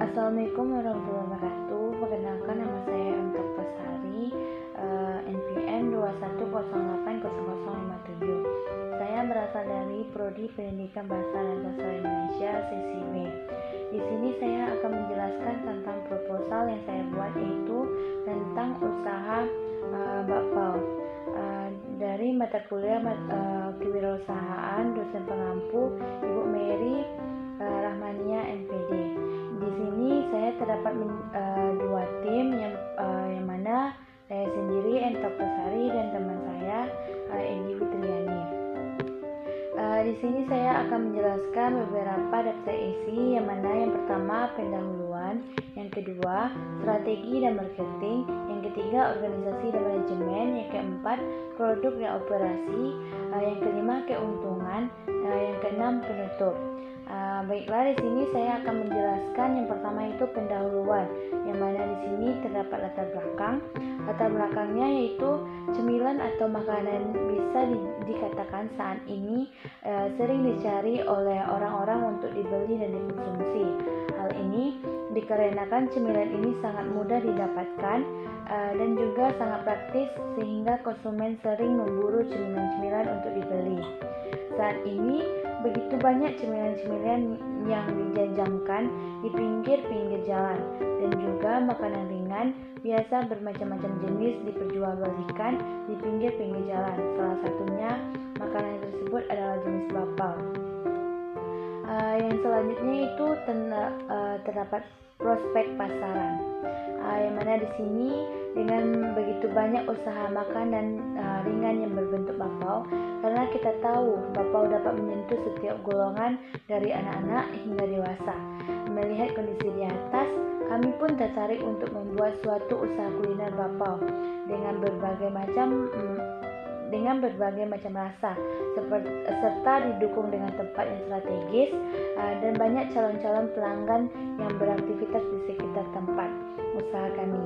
Assalamualaikum warahmatullahi wabarakatuh. Perkenalkan, nama saya Untuk Pesari, NPM 21080057. Saya berasal dari Prodi Pendidikan Bahasa dan Sastra Indonesia sesi B. Di sini saya akan menjelaskan tentang proposal yang saya buat, yaitu tentang usaha bakpao dari mata kuliah kewirausahaan dosen pengampu Ibu Mary Rahmania MPD. Di sini saya terdapat dua tim yang mana saya sendiri, Entok Pesari, dan teman saya, Edi Fitriani. Di sini saya akan menjelaskan beberapa daftar isi, yang mana yang pertama pendahuluan, yang kedua strategi dan marketing, yang ketiga organisasi dan manajemen, yang keempat produk dan operasi, yang kelima keuntungan, yang keenam penutup. Baiklah, di sini saya akan menjelaskan yang pertama itu pendahuluan, yang mana di sini terdapat latar belakang. Latar belakangnya yaitu cemilan atau makanan bisa dikatakan saat ini sering dicari oleh orang-orang untuk dibeli dan dikonsumsi. Hal ini dikarenakan cemilan ini sangat mudah didapatkan dan juga sangat praktis, sehingga konsumen sering memburu cemilan-cemilan untuk dibeli. Saat ini begitu banyak cemilan-cemilan yang dijajakan di pinggir-pinggir jalan, dan juga makanan ringan biasa bermacam-macam jenis diperjualbelikan di pinggir-pinggir jalan. Salah satunya makanan tersebut adalah jenis bakpao. Yang selanjutnya itu terdapat prospek pasaran, yang mana di sini dengan begitu banyak usaha makanan ringan yang berbentuk bakpao, karena kita tahu bakpao dapat menyentuh setiap golongan dari anak-anak hingga dewasa. Melihat kondisi di atas, kami pun tertarik untuk membuat suatu usaha kuliner bakpao dengan berbagai macam rasa, serta didukung dengan tempat yang strategis dan banyak calon-calon pelanggan yang beraktivitas di sekitar tempat usaha kami.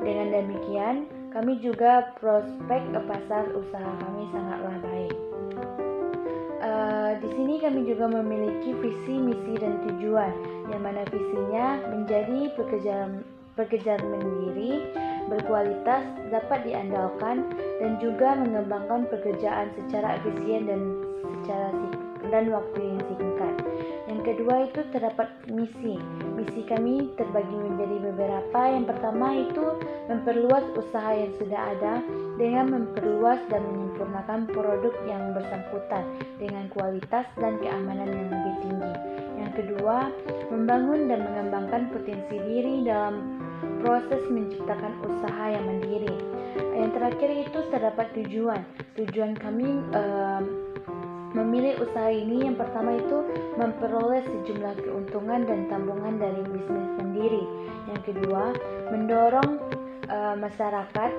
Dengan demikian, kami juga prospek pasar usaha kami sangatlah baik. Di sini kami juga memiliki visi, misi, dan tujuan, yang mana visinya menjadi pekerjaan mandiri, berkualitas, dapat diandalkan, dan juga mengembangkan pekerjaan secara efisien dan waktu yang singkat. Yang kedua itu terdapat misi. Misi kami terbagi menjadi beberapa. Yang pertama itu memperluas usaha yang sudah ada dengan memperluas dan menyempurnakan produk yang bersangkutan dengan kualitas dan keamanan yang lebih tinggi. Yang kedua, membangun dan mengembangkan potensi diri dalam proses menciptakan usaha yang mandiri. Yang terakhir itu terdapat tujuan. Tujuan kami memilih usaha ini, yang pertama itu memperoleh sejumlah keuntungan dan tabungan dari bisnis mandiri. Yang kedua, mendorong masyarakat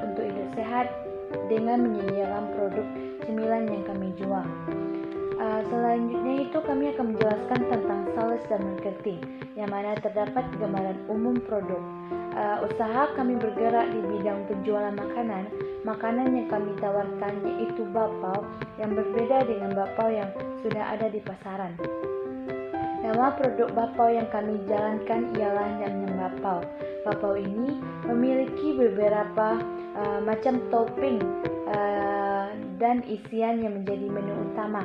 untuk hidup sehat dengan menyediakan produk cemilan yang kami jual. Selanjutnya itu kami akan menjelaskan tentang sales dan marketing, yang mana terdapat gambaran umum produk. Usaha kami bergerak di bidang penjualan makanan yang kami tawarkan yaitu bakpao, yang berbeda dengan bakpao yang sudah ada di pasaran. Nama produk bakpao yang kami jalankan ialah Nyam-Nyam Bakpao. Bakpao ini memiliki beberapa macam topping dan isian yang menjadi menu utama.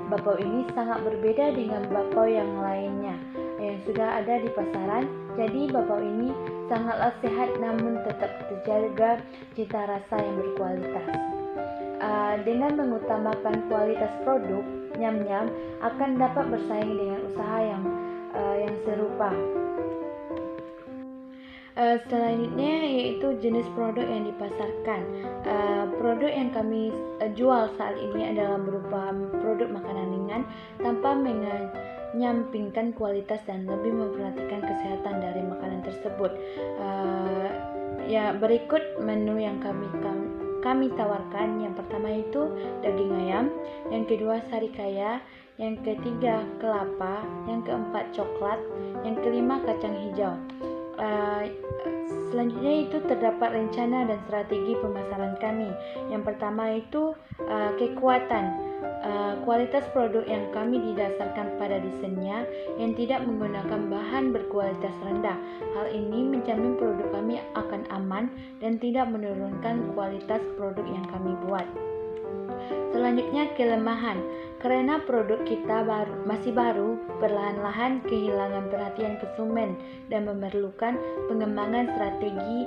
Bakpao ini sangat berbeda dengan bakpao yang lainnya yang sudah ada di pasaran. Jadi bakpao ini sangatlah sehat, namun tetap terjaga cita rasa yang berkualitas. Dengan mengutamakan kualitas produk, Nyam-Nyam akan dapat bersaing dengan usaha yang serupa. Selanjutnya yaitu jenis produk yang dipasarkan. Produk yang kami jual saat ini adalah berupa produk makanan ringan tanpa menyampingkan kualitas dan lebih memperhatikan kesehatan dari makanan tersebut. Berikut menu yang kami tawarkan. Yang pertama itu daging ayam, yang kedua sarikaya, yang ketiga kelapa, yang keempat coklat, yang kelima kacang hijau. Selanjutnya itu terdapat rencana dan strategi pemasaran kami. Yang pertama itu kekuatan. Kualitas produk yang kami didasarkan pada desainnya yang tidak menggunakan bahan berkualitas rendah. Hal ini menjamin produk kami akan aman dan tidak menurunkan kualitas produk yang kami buat. Selanjutnya, kelemahan. Karena produk kita masih baru, perlahan-lahan kehilangan perhatian konsumen dan memerlukan pengembangan strategi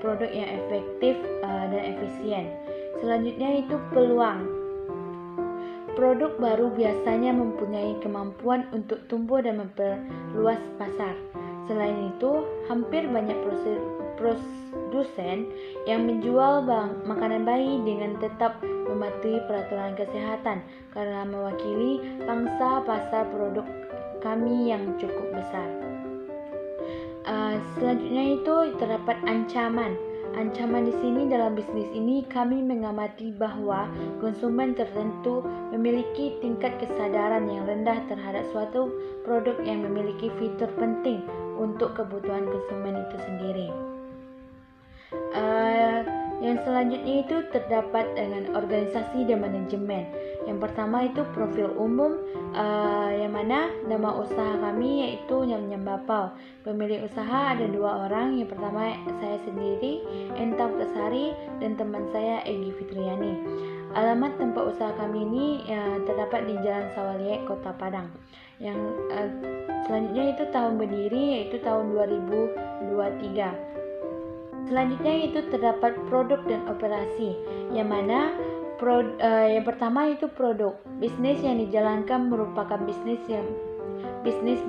produk yang efektif dan efisien. Selanjutnya itu peluang. Produk baru biasanya mempunyai kemampuan untuk tumbuh dan memperluas pasar. Selain itu, hampir banyak produsen yang menjual makanan bayi dengan tetap mematuhi peraturan kesehatan karena mewakili pangsa pasar produk kami yang cukup besar. Selanjutnya itu terdapat ancaman. Ancaman di sini dalam bisnis ini kami mengamati bahwa konsumen tertentu memiliki tingkat kesadaran yang rendah terhadap suatu produk yang memiliki fitur penting untuk kebutuhan konsumen itu sendiri. Yang selanjutnya itu terdapat dengan organisasi dan manajemen. Yang pertama itu profil umum, yang mana nama usaha kami yaitu Nyam-Nyam Bapau. Pemilik usaha ada 2 orang. Yang pertama saya sendiri, Enta Putasari, dan teman saya Egy Fitriani. Alamat tempat usaha kami ini terdapat di Jalan Sawaliek, Kota Padang. Yang selanjutnya itu tahun berdiri yaitu tahun 2023. Selanjutnya itu terdapat produk dan operasi, yang mana yang pertama itu produk. Bisnis yang dijalankan merupakan bisnis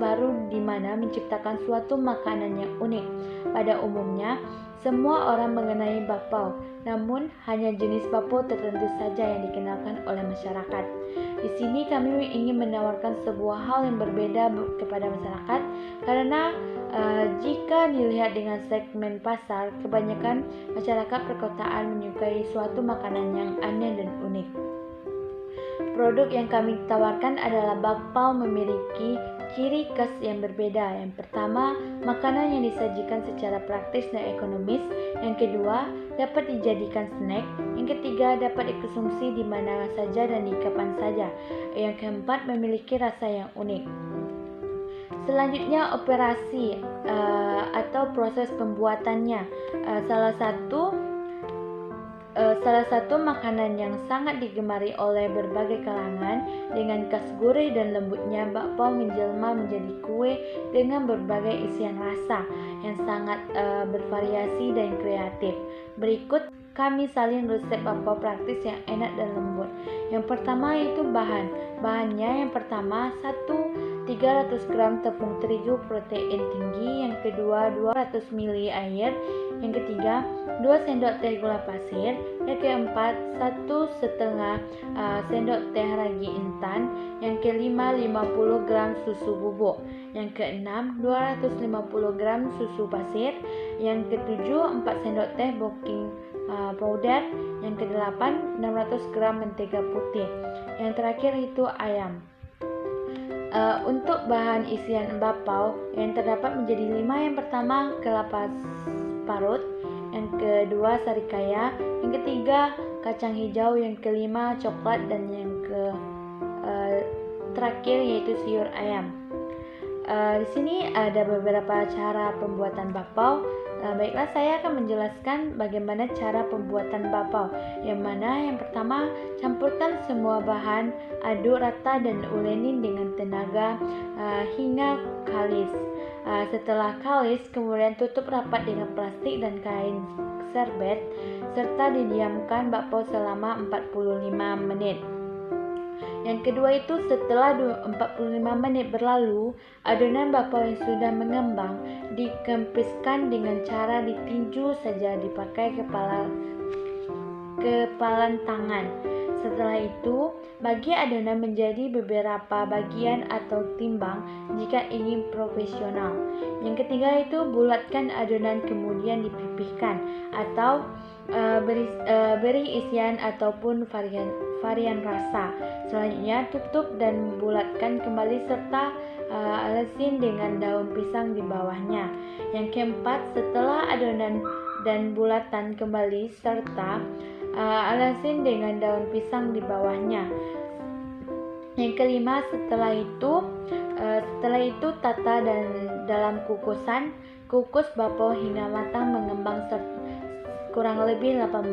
baru di mana menciptakan suatu makanan yang unik. Pada umumnya, semua orang mengenai bapau, namun hanya jenis bapau tertentu saja yang dikenalkan oleh masyarakat. Di sini kami ingin menawarkan sebuah hal yang berbeda kepada masyarakat karena jika dilihat dengan segmen pasar, kebanyakan masyarakat perkotaan menyukai suatu makanan yang aneh dan unik. Produk yang kami tawarkan adalah bapau memiliki ciri khas yang berbeda. Yang pertama, makanan yang disajikan secara praktis dan ekonomis. Yang kedua, dapat dijadikan snack. Yang ketiga, dapat dikonsumsi di mana saja dan di kapan saja. Yang keempat, memiliki rasa yang unik. Selanjutnya, operasi atau proses pembuatannya. Salah satu makanan yang sangat digemari oleh berbagai kalangan dengan khas gurih dan lembutnya, bakpao menjelma menjadi kue dengan berbagai isian rasa yang sangat bervariasi dan kreatif. Berikut kami salin resep bakpao praktis yang enak dan lembut. Yang pertama itu bahannya. Yang pertama 300 gram tepung terigu protein tinggi. Yang kedua 200 ml air. Yang ketiga 2 sendok teh gula pasir. Yang keempat 1,5 sendok teh ragi instan. Yang kelima 50 gram susu bubuk. Yang keenam 250 gram susu pasir. Yang ketujuh 4 sendok teh baking powder. Yang kedelapan 600 gram mentega putih. Yang terakhir itu ayam. Untuk bahan isian bapau yang terdapat menjadi 5. Yang pertama kelapa parut, yang kedua sarikaya, yang ketiga kacang hijau, yang kelima coklat, dan yang terakhir yaitu sayur ayam. Di sini ada beberapa cara pembuatan bapau. Baiklah, saya akan menjelaskan bagaimana cara pembuatan bapau. Yang mana yang pertama, campurkan semua bahan, aduk rata dan uleni dengan tenaga hingga kalis. Setelah kalis, kemudian tutup rapat dengan plastik dan kain serbet serta didiamkan bapau selama 45 menit. Yang kedua itu setelah 45 menit berlalu, adonan bapau yang sudah mengembang dikempiskan dengan cara ditinju saja dipakai kepalan tangan. Setelah itu, bagi adonan menjadi beberapa bagian atau timbang jika ingin profesional. Yang ketiga itu bulatkan adonan kemudian dipipihkan atau beri isian ataupun varian rasa. Selanjutnya tutup dan bulatkan kembali serta alesin dengan daun pisang di bawahnya. Yang keempat, setelah adonan dan bulatan kembali serta alesin dengan daun pisang di bawahnya. Yang kelima, setelah itu tata dan dalam kukusan, kukus bapau hingga matang mengembang kurang lebih 8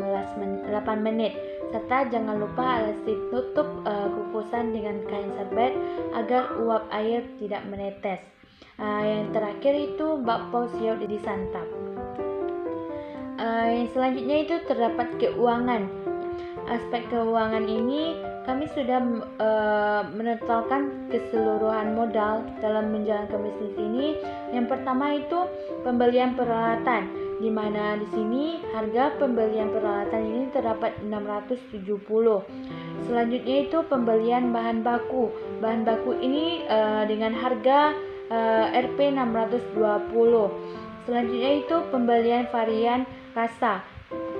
menit. Serta jangan lupa alasi tutup kukusan dengan kain serbet agar uap air tidak menetes. Yang terakhir itu bakpao siap disantap. Yang selanjutnya itu terdapat keuangan. Aspek keuangan ini kami sudah menetapkan keseluruhan modal dalam menjalankan bisnis ini. Yang pertama itu pembelian peralatan, di mana di sini harga pembelian peralatan ini terdapat 670. Selanjutnya itu pembelian bahan baku. Bahan baku ini dengan harga Rp 620. Selanjutnya itu pembelian varian rasa.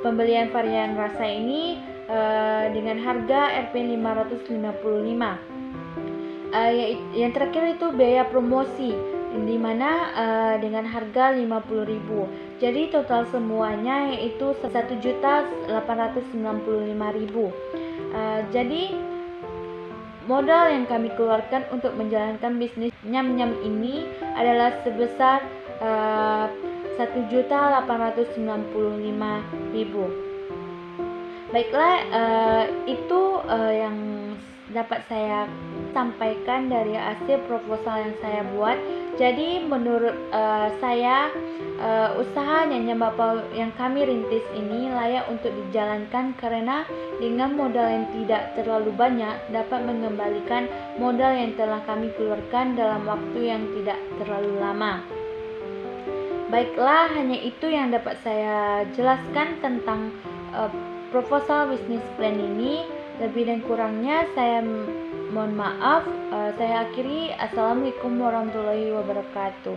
Pembelian varian rasa ini dengan harga Rp 555. Yang terakhir itu biaya promosi, di mana dengan harga 50.000. Jadi total semuanya yaitu 1.895.000. Jadi modal yang kami keluarkan untuk menjalankan bisnis nyam-nyam ini adalah sebesar 1.895.000. Baiklah, itu yang dapat saya sampaikan dari hasil proposal yang saya buat. Jadi menurut saya usaha nyam-nyam bapau yang kami rintis ini layak untuk dijalankan karena dengan modal yang tidak terlalu banyak dapat mengembalikan modal yang telah kami keluarkan dalam waktu yang tidak terlalu lama. Baiklah, hanya itu yang dapat saya jelaskan tentang proposal bisnis plan ini. Lebih dan kurangnya saya mohon maaf. Saya akhiri. Assalamualaikum warahmatullahi wabarakatuh.